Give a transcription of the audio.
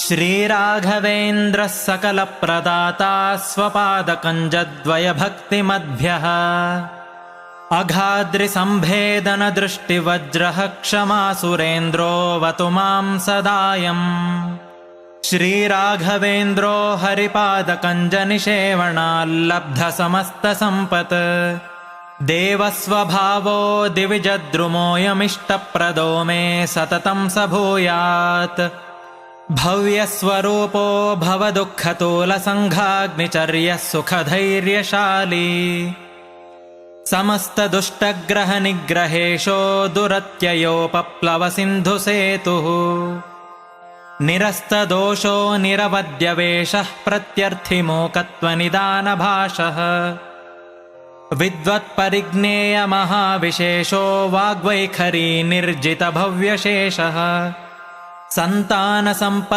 श्रीराघवेन्द्रः सकलप्रदाता स्वपादकञ्जद्वयभक्तिमद्भ्यः अघाद्रिसम्भेदनदृष्टिवज्रः क्षमासुरेन्द्रोऽवतु मां सदायम् श्रीराघवेन्द्रो हरिपादकञ्जनिषेवणाल्लब्धसमस्तसम्पत् देवस्वभावो दिविजद्रुमोऽयमिष्टप्रदो मे सततं स भूयात् भव्यस्वरूपो भवदुःखतोलसङ्घाग्निचर्यः सुखधैर्यशाली समस्तदुष्टग्रहनिग्रहेशो दुरत्ययोपप्लवसिन्धुसेतुः निरस्तदोषो निरवद्यवेशः प्रत्यर्थिमोकत्वनिदानभाषः विद्वत्परिज्ञेयमहाविशेषो वाग्वैखरी निर्जितभव्यशेषः सन्तानसम्पत्